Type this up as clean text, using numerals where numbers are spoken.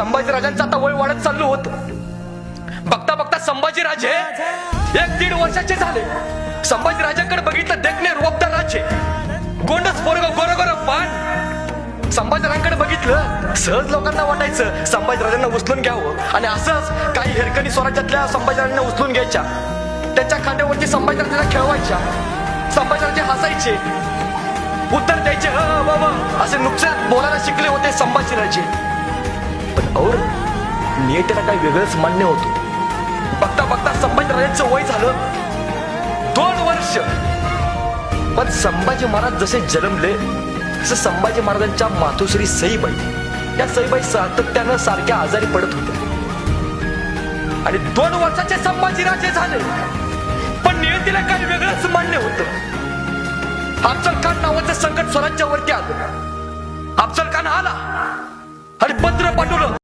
संभाजीराजांचं आता वय वाढत चाललं होतं. बघता बघता संभाजीराजे 1-1.5 वर्षाचे झाले. संभाजीराजांकडे बघितलं देखणे रोबदार राजे, गोंडस पोरग गोर पान. संभाजीराजांकडे बघितलं सहज लोकांना वाटायचं संभाजीराजांना उचलून घ्यावं आणि असंच काही हिरकणी स्वराज्यातल्या संभाजीराजांना उचलून घ्यायच्या, त्यांच्या खांद्यावरती संभाजीराजांना खेळवायच्या. संभाजीराजे हसायचे, उत्तर द्यायचे बाबा, असे नुकसान बोलायला शिकले होते संभाजीराजे. पण और नियतीला काही वेगळंच मान्य होतं. बघता बघता संभाजीराजांचं वय झालं 2 वर्ष. पण संभाजी महाराज जसे जन्मले तसे संभाजी महाराजांच्या मातोश्री सईबाई, या सईबाई सातत्यानं सारख्या आजारी पडत होत्या आणि 2 वर्षाचे संभाजीराजे झाले. पण नियतीला काही वेगळंच मान्य होतं. अफजल खान नावाचं संकट स्वराज्यावरती आलं. अफजल खान आला आणि पत्र पाठवलं